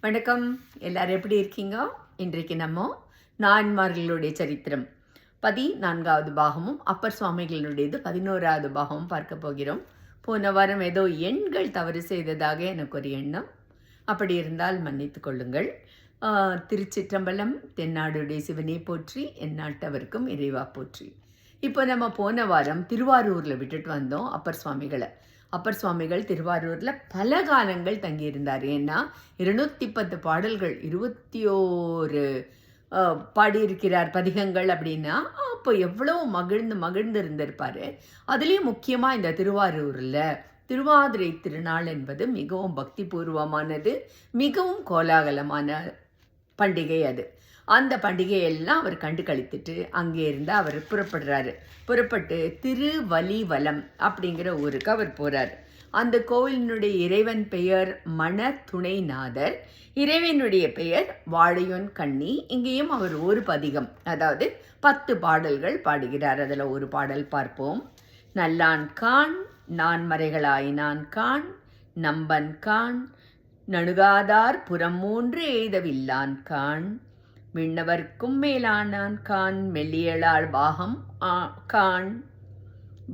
வணக்கம். எல்லாரும் எப்படி இருக்கீங்க? இன்றைக்கு நம்ம நாயன்மார்களுடைய சரித்திரம் 14வது பாகமும் அப்பர் சுவாமிகளுடையது 11வது பாகமும் பார்க்க போகிறோம். போன வாரம் ஏதோ எண்கள் தவறு செய்ததாக எனக்கு ஒரு எண்ணம். அப்படி இருந்தால் மன்னித்து கொள்ளுங்கள். திருச்சிற்றம்பலம், தென்னாடுடைய சிவனை போற்றி, எந்நாட்டவர்க்கும் இறைவா போற்றி. இப்போ நம்ம போன வாரம் திருவாரூரில் விட்டுட்டு வந்தோம் அப்பர் சுவாமிகளை. அப்பர் சுவாமிகள் திருவாரூரில் பல காலங்கள் தங்கியிருந்தார். ஏன்னா 210 பாடல்கள் 21 பாடியிருக்கிறார் பதிகங்கள். அப்படின்னா அப்போ எவ்வளோ மகிழ்ந்து இருந்திருப்பார். அதுலேயும் முக்கியமாக இந்த திருவாரூரில் திருவாதிரை திருநாள் என்பது மிகவும் பக்தி பூர்வமானது, மிகவும் கோலாகலமான பண்டிகை அது. அந்த பண்டிகையெல்லாம் அவர் கண்டு கழித்துட்டு அங்கே இருந்து அவர் புறப்பட்டு திருவலிவலம் அப்படிங்கிற ஊருக்கு அவர் போகிறார். அந்த கோவிலினுடைய இறைவன் பெயர் மணத்துணைநாதர், இறைவனுடைய பெயர் வாழையொன் கண்ணி. இங்கேயும் அவர் ஒரு பதிகம், அதாவது 10 பாடல்கள் பாடுகிறார். அதில் ஒரு பாடல் பார்ப்போம். நல்லான் கான் நான்மறைகளாயினான் கான், நம்பன் கான் நணுகாதார் புறம் 3 எய்தவில்லான் கான், விண்ணவர்க்கும் மேலானான் கான் மெல்லியலாள் பாகம் கான்,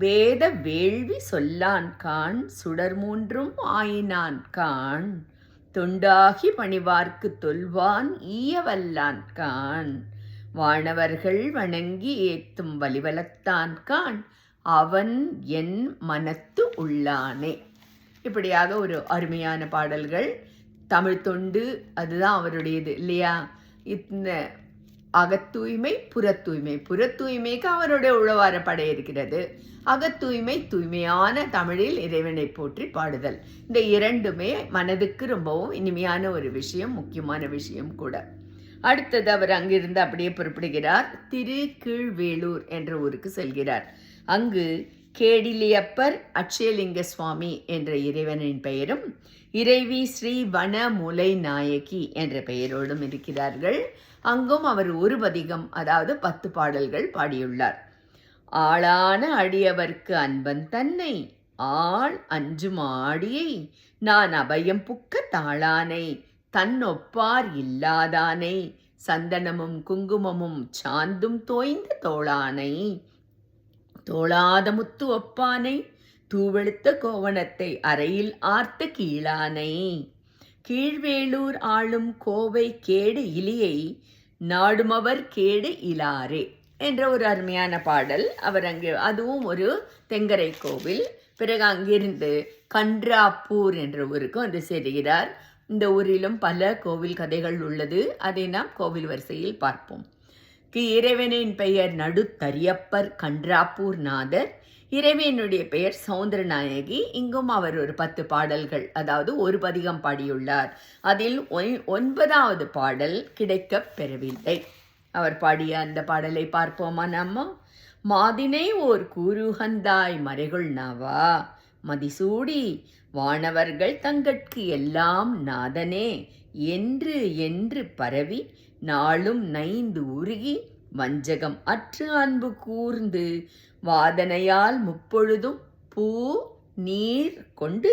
வேத வேள்வி சொல்லான் கான் சுடர் 3 ஆயினான் கான், தொண்டாகி பணிவார்க்கு தொல்வான் ஈயவல்லான் கான், வானவர்கள் வணங்கி ஏத்தும் வலிவலத்தான் கான், அவன் என் மனத்து உள்ளானே. இப்படியாக ஒரு அருமையான பாடல்கள். தமிழ் தொண்டு அதுதான் அவருடையது இல்லையா? இந்த அகத்தூய்மை புறத்தூய்மைக்கு அவருடைய உழவார படை இருக்கிறது. அகத்தூய்மை தூய்மையான தமிழில் இறைவனை போற்றி பாடுதல். இந்த இரண்டுமே மனதுக்கு ரொம்பவும் இனிமையான ஒரு விஷயம், முக்கியமான விஷயம் கூட. அடுத்தது அவர் அங்கிருந்து அப்படியே புறப்படுகிறார். திருக்கீழ்வேளூர் என்ற ஊருக்கு செல்கிறார். அங்கு கேடிலியப்பர் அட்சயலிங்க சுவாமி என்ற இறைவனின் பெயரும் இறைவி ஸ்ரீ வனமுலை நாயகி என்ற பெயரோடும் இருக்கிறார்கள். அங்கும் அவர் ஒரு பதிகம், அதாவது 10 பாடல்கள் பாடியுள்ளார். ஆளான அடியவர்க்கு அன்பன் தன்னை ஆள் அஞ்சும் ஆடியை நான் அபயம் புக்க தாளானை தன்னொப்பார் இல்லாதானை சந்தனமும் குங்குமமும் சாந்தும் தோய்ந்த தோளானை தோளாத முத்து ஒப்பானை தூவெழுத்த கோவணத்தை அறையில் ஆர்த்த கீழானை கீழ்வேளூர் ஆளும் கோவை கேடு இலியை நாடுமவர் கேடு இலாரே என்ற ஒரு அருமையான பாடல். அவர் அங்கே, அதுவும் ஒரு தெங்கரை கோவில். பிறகு அங்கிருந்து கன்றாப்பூர் என்ற ஊருக்கு வந்து சேருகிறார். இந்த ஊரிலும் பல கோவில் கதைகள் உள்ளது. அதை நாம் கோவில் வரிசையில் பார்ப்போம். இறைவனின் பெயர் நடுத்தரியப்பர் கன்றாப்பூர் நாதர், இறைவனுடைய பெயர் சௌந்தரநாயகி. இங்கும் அவர் ஒரு 10 பாடல்கள், அதாவது ஒரு பதிகம் பாடியுள்ளார். அதில் 9வது பாடல் கிடைக்கப் பெறவில்லை. அவர் பாடிய அந்த பாடலை பார்ப்போமா நம்ம? மாதினை ஓர் கூறுகந்தாய் மறைகுள் நாவா மதிசூடி வானவர்கள் தங்கட்கு எல்லாம் நாதனே என்று என்று பரவி நாளும் நைந்து உருகி வஞ்சகம் அற்று அன்பு கூர்ந்து வாதனையால் முப்பொழுதும் பூ நீர் கொண்டு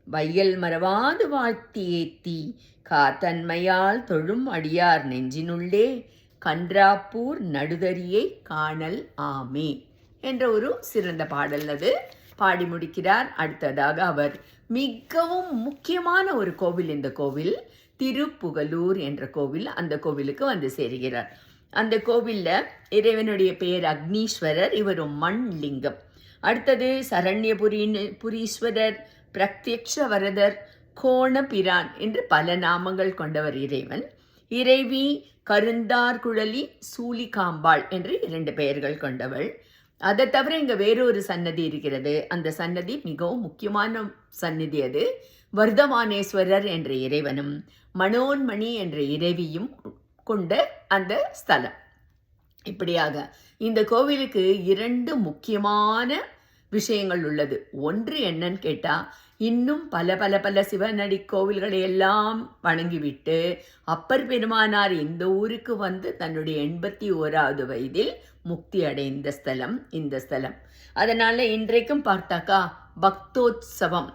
வையல் மறவாது வாழ்த்தி ஏத்தி காத்தன்மையால் தொழும் அடியார் நெஞ்சினுள்ளே கன்றாப்பூர் நடுதரியை காணல் ஆமே என்ற ஒரு சிறந்த பாடல். அது பாடி முடிக்கிறார். அடுத்ததாக அவர் மிகவும் முக்கியமான ஒரு கோவில், இந்த கோவில் திருப்புகலூர் என்ற கோவில். அந்த கோவிலுக்கு வந்து சேருகிறார். அந்த கோவிலில் இறைவனுடைய பெயர் அக்னீஸ்வரர், இவர் மண் லிங்கம். அடுத்தது சரண்யபுரீஸ்வரர், பிரத்யக்ஷ வரதர், கோணபிரான் என்று பல நாமங்கள் கொண்டவர் இறைவன். இறைவி கருந்தார் குழலி சூலிகாம்பாள் என்று 2 பெயர்கள் கொண்டவள். அதை தவிர இங்கே வேறொரு சன்னதி இருக்கிறது. அந்த சன்னதி மிகவும் முக்கியமான சன்னதி. அது வர்தமானேஸ்வரர் என்ற இறைவனும் மனோன்மணி என்ற இறைவியும் கொண்ட அந்த ஸ்தலம். இப்படியாக இந்த கோவிலுக்கு 2 முக்கியமான விஷயங்கள் உள்ளது. ஒன்று என்னன்னு கேட்டால், இன்னும் பல பல பல சிவனடி கோவில்களை எல்லாம் வணங்கிவிட்டு அப்பர் பெருமானார் இந்த ஊருக்கு வந்து தன்னுடைய 81வது வயதில் முக்தி அடைந்த ஸ்தலம் இந்த ஸ்தலம். அதனால் இன்றைக்கும் பார்த்தாக்கா பக்தோத்சவம்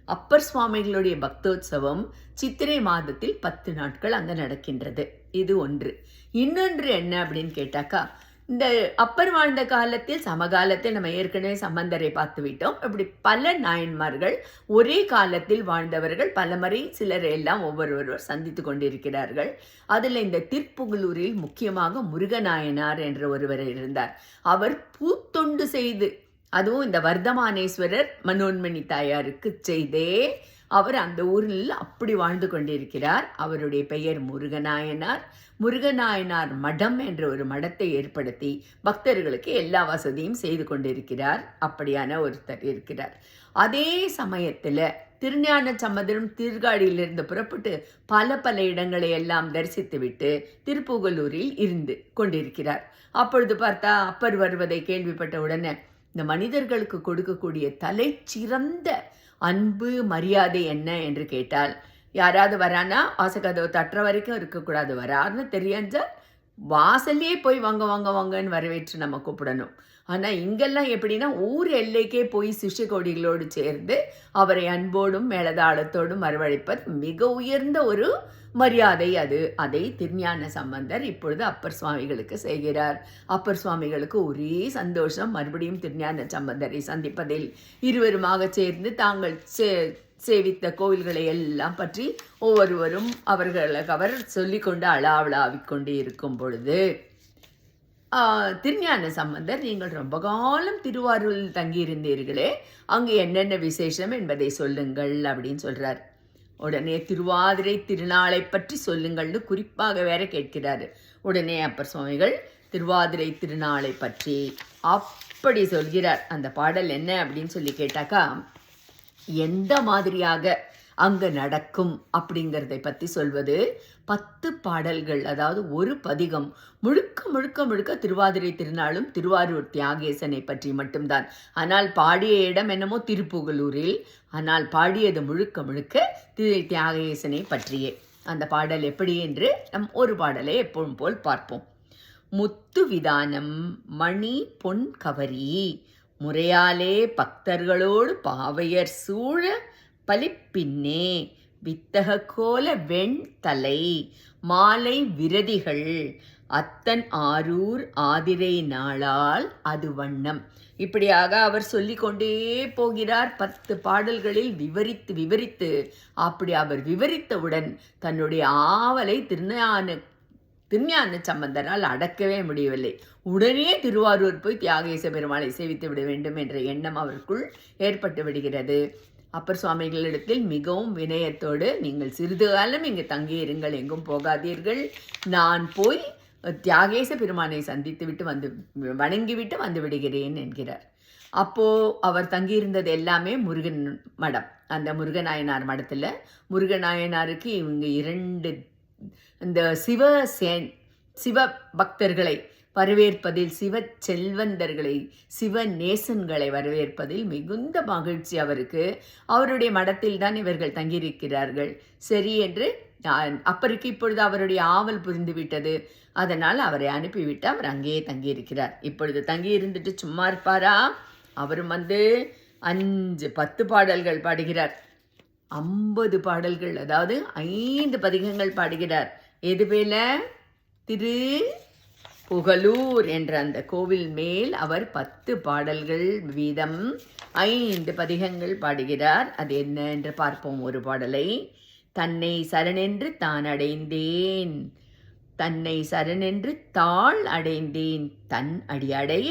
அப்பர் சுவாமிகளுடைய பக்தோத்சவம் சித்திரை மாதத்தில் 10 நாட்கள் அங்கே நடக்கின்றது. இது ஒன்று. இன்னொன்று என்ன அப்படின்னு கேட்டாக்கா, இந்த அப்பர் வாழ்ந்த காலத்தில் சமகாலத்தில் நம்ம ஏற்கனவே சம்பந்தரை பார்த்து விட்டோம். இப்படி பல நாயன்மார்கள் ஒரே காலத்தில் வாழ்ந்தவர்கள் பலமுறை சிலர் எல்லாம் ஒவ்வொருவர் சந்தித்து கொண்டிருக்கிறார்கள். அதில் இந்த திருப்புகலூரில் முக்கியமாக முருகநாயனார் என்ற ஒருவர் இருந்தார். அவர் பூத்தொண்டு செய்து, அதுவும் இந்த வர்தமானேஸ்வரர் மனோன்மணி தாயாருக்கு செய்தே அவர் அந்த ஊரில் அப்படி வாழ்ந்து கொண்டிருக்கிறார். அவருடைய பெயர் முருகநாயனார். முருகநாயனார் மடம் என்ற ஒரு மடத்தை ஏற்படுத்தி பக்தர்களுக்கு எல்லா வசதியும் செய்து கொண்டிருக்கிறார். அப்படியான ஒருத்தர் இருக்கிறார். அதே சமயத்தில் திருஞான சம்பந்தரும் திருகாடியிலிருந்து புறப்பட்டு பல இடங்களை எல்லாம் தரிசித்து விட்டு திருப்புகலூரில் இருந்து கொண்டிருக்கிறார். அப்பொழுது பார்த்தா அப்பர் வருவதை கேள்விப்பட்ட உடனே இந்த மனிதர்களுக்கு கொடுக்கக்கூடிய தலை சிறந்த அன்பு மரியாதை என்ன என்று கேட்டால், யாராவது வரானா வாசகதவை தட்டுற வரைக்கும் இருக்கக்கூடாது, வராருன்னு தெரியாஞ்சால் வாசல்லே போய் வாங்க வாங்க வாங்கன்னு வரவேற்று நம்ம கூப்பிடணும். ஆனால் இங்கெல்லாம் எப்படின்னா ஊர் எல்லைக்கே போய் சிஷ்ய கோடிகளோடு சேர்ந்து அவரை அன்போடும் மேலதாளத்தோடும் வரவழைப்பது மிக உயர்ந்த ஒரு மரியாதை. அதை திருஞான சம்பந்தர் இப்பொழுது அப்பர் சுவாமிகளுக்கு செய்கிறார். அப்பர் சுவாமிகளுக்கு ஒரே சந்தோஷம், மறுபடியும் திருஞான சம்பந்தரை சந்திப்பதில். இருவருமாக சேர்ந்து தாங்கள் சேவித்த கோவில்களை எல்லாம் பற்றி ஒவ்வொருவரும் அவர் சொல்லிக்கொண்டு அளாவிக்கொண்டு இருக்கும் பொழுது, திருஞான சம்பந்தர், நீங்கள் ரொம்ப காலம் திருவாரூரில் தங்கியிருந்தீர்களே, அங்கு என்னென்ன விசேஷம் என்பதை சொல்லுங்கள் அப்படின்னு சொல்றார். உடனே திருவாதிரை திருநாளை பற்றி சொல்லுங்கள்னு குறிப்பாக வேற கேட்கிறாரு. உடனே அப்பர் சுவாமிகள் திருவாதிரை திருநாளை பற்றி அப்படி சொல்கிறார். அந்த பாடல் என்ன அப்படின்னு சொல்லி கேட்டாக்கா, எந்த மாதிரியாக அங்கே நடக்கும் அப்படிங்கிறதை பற்றி சொல்வது 10 பாடல்கள், அதாவது ஒரு பதிகம் முழுக்க முழுக்க முழுக்க திருவாதிரை திருநாளும் திருவாரூர் தியாகேசனை பற்றி மட்டும்தான். ஆனால் பாடிய இடம் என்னமோ திருப்புகலூரில், ஆனால் பாடியது முழுக்க முழுக்க தியாகேசனை பற்றியே. அந்த பாடல் எப்படி என்று நம் ஒரு பாடலை எப்பவும் போல் பார்ப்போம். முத்து விதானம் மணி பொன் கவரி முறையாலே பக்தர்களோடு பாவையர் சூழ பலிப்பின்னே வித்தக கோல வெண் தலை மாலை விரதிகள் அத்தன் ஆரூர் ஆதிரை நாளால் அது வண்ணம். இப்படியாக அவர் சொல்லிக்கொண்டே போகிறார். 10 பாடல்களில் விவரித்து அப்படி அவர் விவரித்தவுடன் தன்னுடைய ஆவலை திருஞான சம்பந்தரால் அடக்கவே முடியவில்லை. உடனே திருவாரூர் போய் தியாகேச பெருமாளை சேவித்து விட வேண்டும் என்ற எண்ணம் அவருக்குள் ஏற்பட்டு விடுகிறது. அப்பர் சுவாமிகளிடத்தில் மிகவும் வினயத்தோடு, நீங்கள் சிறிது காலம் இங்கு தங்கியிருங்கள், எங்கும் போகாதீர்கள், நான் போய் தியாகேச பெருமானை சந்தித்து விட்டு வணங்கிவிட்டு வந்து விடுகிறேன் என்கிறார். அப்போது அவர் தங்கியிருந்தது எல்லாமே முருகன் மடம். அந்த முருகநாயனார் மடத்தில் முருகநாயனாருக்கு இவங்க 2 இந்த சிவ பக்தர்களை வரவேற்பதில், சிவ செல்வந்தர்களை, சிவ நேசன்களை வரவேற்பதில் மிகுந்த மகிழ்ச்சி அவருக்கு. அவருடைய மடத்தில் தான் இவர்கள் தங்கியிருக்கிறார்கள். சரி என்று அப்பருக்கு இப்பொழுது அவருடைய ஆவல் புரிந்துவிட்டது. அதனால் அவரை அனுப்பிவிட்டு அவர் அங்கேயே தங்கியிருக்கிறார். இப்பொழுது தங்கியிருந்துட்டு சும்மா இருப்பாரா? அவரும் 5-10 பாடல்கள் பாடுகிறார். 50 பாடல்கள், அதாவது 5 பதிகங்கள் பாடுகிறார். எது பேல? திரு புகலூர் என்ற அந்த கோவில் மேல் அவர் 10 பாடல்கள் வீதம் 5 பதிகங்கள் பாடுகிறார். அது என்ன என்று பார்ப்போம். ஒரு பாடலை. தன்னை சரணென்று தான் அடைந்தேன், தன்னை சரணென்று தாள் அடைந்தேன், தன் அடியடைய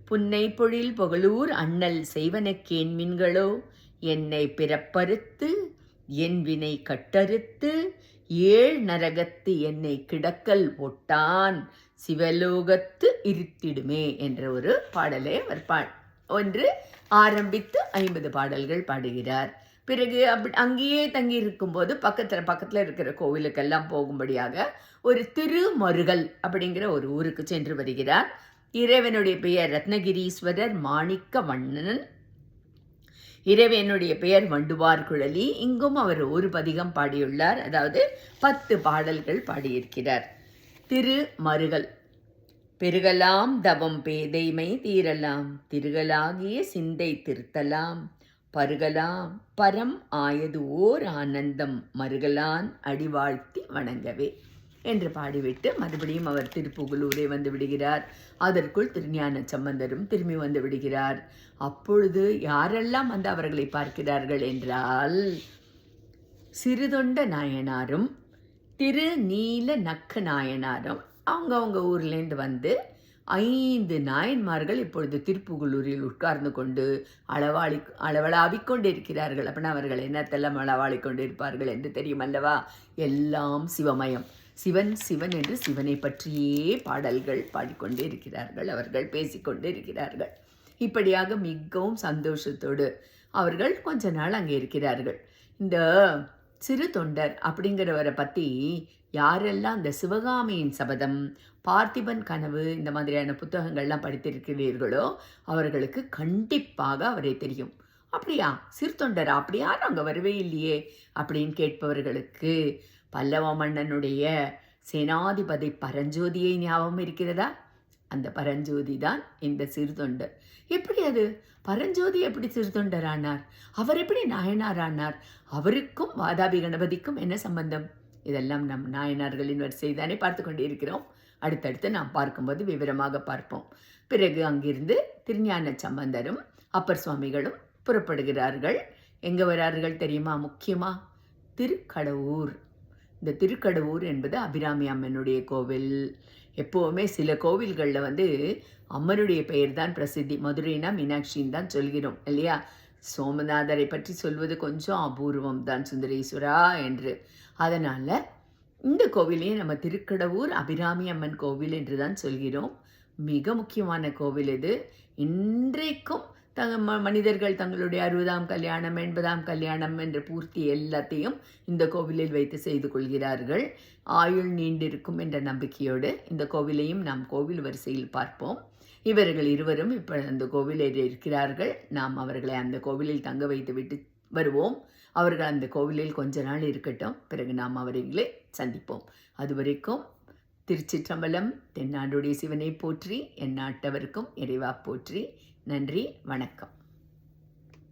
புன்னை பொழில் புகலூர் அண்ணல் செய்வனக்கேன் மின்களோ, என்னை பிறப்பறுத்து என் வினை கட்டறுத்து 7 நரகத்து என்னை கிடக்கல் ஒட்டான் சிவலோகத்து இருத்திடுமே என்ற ஒரு பாடலை அவர் ஒன்று ஆரம்பித்து 50 பாடல்கள் பாடுகிறார். பிறகு அங்கேயே தங்கி இருக்கும்போது பக்கத்தில் இருக்கிற கோவிலுக்கெல்லாம் போகும்படியாக ஒரு திருமருகல் அப்படிங்கிற ஒரு ஊருக்கு சென்று வருகிறார். இறைவனுடைய பெயர் ரத்னகிரீஸ்வரர் மாணிக்க வண்ணன். இறைவனுடைய பெயர் வண்டுவார் குழலி. இங்கும் அவர் ஒரு பதிகம் பாடியுள்ளார். அதாவது 10 பாடல்கள் பாடியிருக்கிறார். திருமருகல். பெருகலாம் தவம் பேதைமை தீரலாம், திருகலாகிய சிந்தை திருத்தலாம், பருகலாம் பரம் ஆயது ஓர் ஆனந்தம் மருகலான் அடிவாழ்த்தி வணங்கவே என்று பாடிவிட்டு மறுபடியும் அவர் திருப்புகலூரே வந்து விடுகிறார். அதற்குள் திருஞான சம்பந்தரும் திரும்பி வந்து விடுகிறார். அப்பொழுது யாரெல்லாம் வந்து அவர்களை பார்க்கிறார்கள் என்றால், சிறுதொண்ட நாயனாரும் திருநீல நக்க நாயனாரும் அவங்கவுங்க ஊர்லேருந்து வந்து 5 நாயன்மார்கள் இப்பொழுது திருப்புகலூரில் உட்கார்ந்து கொண்டு அளவளாவிக் கொண்டிருக்கிறார்கள். அப்படின்னா அவர்கள் என்னத்தெல்லாம் அளவாளிக் கொண்டிருப்பார்கள் என்று தெரியும் அல்லவா? எல்லாம் சிவமயம். சிவன் சிவன் என்று சிவனை பற்றியே பாடல்கள் பாடிக்கொண்டே இருக்கிறார்கள், அவர்கள் பேசிக்கொண்டே இருக்கிறார்கள். இப்படியாக மிகவும் சந்தோஷத்தோடு அவர்கள் கொஞ்ச நாள் அங்கே இருக்கிறார்கள். இந்த சிறு தொண்டர் அப்படிங்கிறவரை பற்றி யாரெல்லாம் இந்த சிவகாமியின் சபதம், பார்த்திபன் கனவு இந்த மாதிரியான புத்தகங்கள்லாம் படித்திருக்கிறீர்களோ அவர்களுக்கு கண்டிப்பாக அவரை தெரியும். அப்படியா சிறுத்தொண்டரா, அப்படி யாரும் அங்கே வரவே இல்லையே அப்படின்னு கேட்பவர்களுக்கு பல்லவ மன்னனுடைய சேனாதிபதி பரஞ்சோதியை ஞாபகம் இருக்கிறதா? அந்த பரஞ்சோதி தான் இந்த சிறுதொண்டர். எப்படி அது பரஞ்சோதி எப்படி சிறுதொண்டர் ஆனார்? அவர் எப்படி நாயனார் ஆனார்? அவருக்கும் வாதாபி கணபதிக்கும் என்ன சம்பந்தம்? இதெல்லாம் நம் நாயனார்களின் வரிசை தானே பார்த்து கொண்டே இருக்கிறோம். அடுத்தடுத்து நாம் பார்க்கும்போது விவரமாக பார்ப்போம். பிறகு அங்கிருந்து திருஞான சம்பந்தரும் அப்பர் சுவாமிகளும் புறப்படுகிறார்கள். எங்கே வரார்கள் தெரியுமா? முக்கியமாக திருக்கடவூர். இந்த திருக்கடவூர் என்பது அபிராமி அம்மனுடைய கோவில். எப்போவுமே சில கோவில்களில் வந்து அம்மனுடைய பெயர் தான் பிரசித்தி. மதுரைனா மீனாட்சின்னு தான் சொல்கிறோம் இல்லையா? சோமநாதரை பற்றி சொல்வது கொஞ்சம் அபூர்வம் தான், சுந்தரேஸ்வரா என்று. அதனால் இந்த கோவிலையும் நம்ம திருக்கடவூர் அபிராமி அம்மன் கோவில் என்று தான் சொல்கிறோம். மிக முக்கியமான கோவில் இது. இன்றைக்கும் மனிதர்கள் தங்களுடைய 60ஆம் கல்யாணம் 80ஆம் கல்யாணம் என்ற பூர்த்தி எல்லாத்தையும் இந்த கோவிலில் வைத்து செய்து கொள்கிறார்கள். ஆயுள் நீண்டிருக்கும் என்ற நம்பிக்கையோடு இந்த கோவிலையும் நாம் கோவில் வரிசையில் பார்ப்போம். இவர்கள் இருவரும் இப்போ அந்த கோவிலில் இருக்கிறார்கள். நாம் அவர்களை அந்த கோவிலில் தங்க வைத்து விட்டு வருவோம். அவர்கள் அந்த கோவிலில் கொஞ்ச நாள் இருக்கட்டும், பிறகு நாம் அவர்களை சந்திப்போம். அதுவரைக்கும் திருச்சிற்றம்பலம். தென்னாடுடைய சிவனை போற்றி, எந்நாட்டவருக்கும் இறைவா போற்றி. நன்றி, வணக்கம்.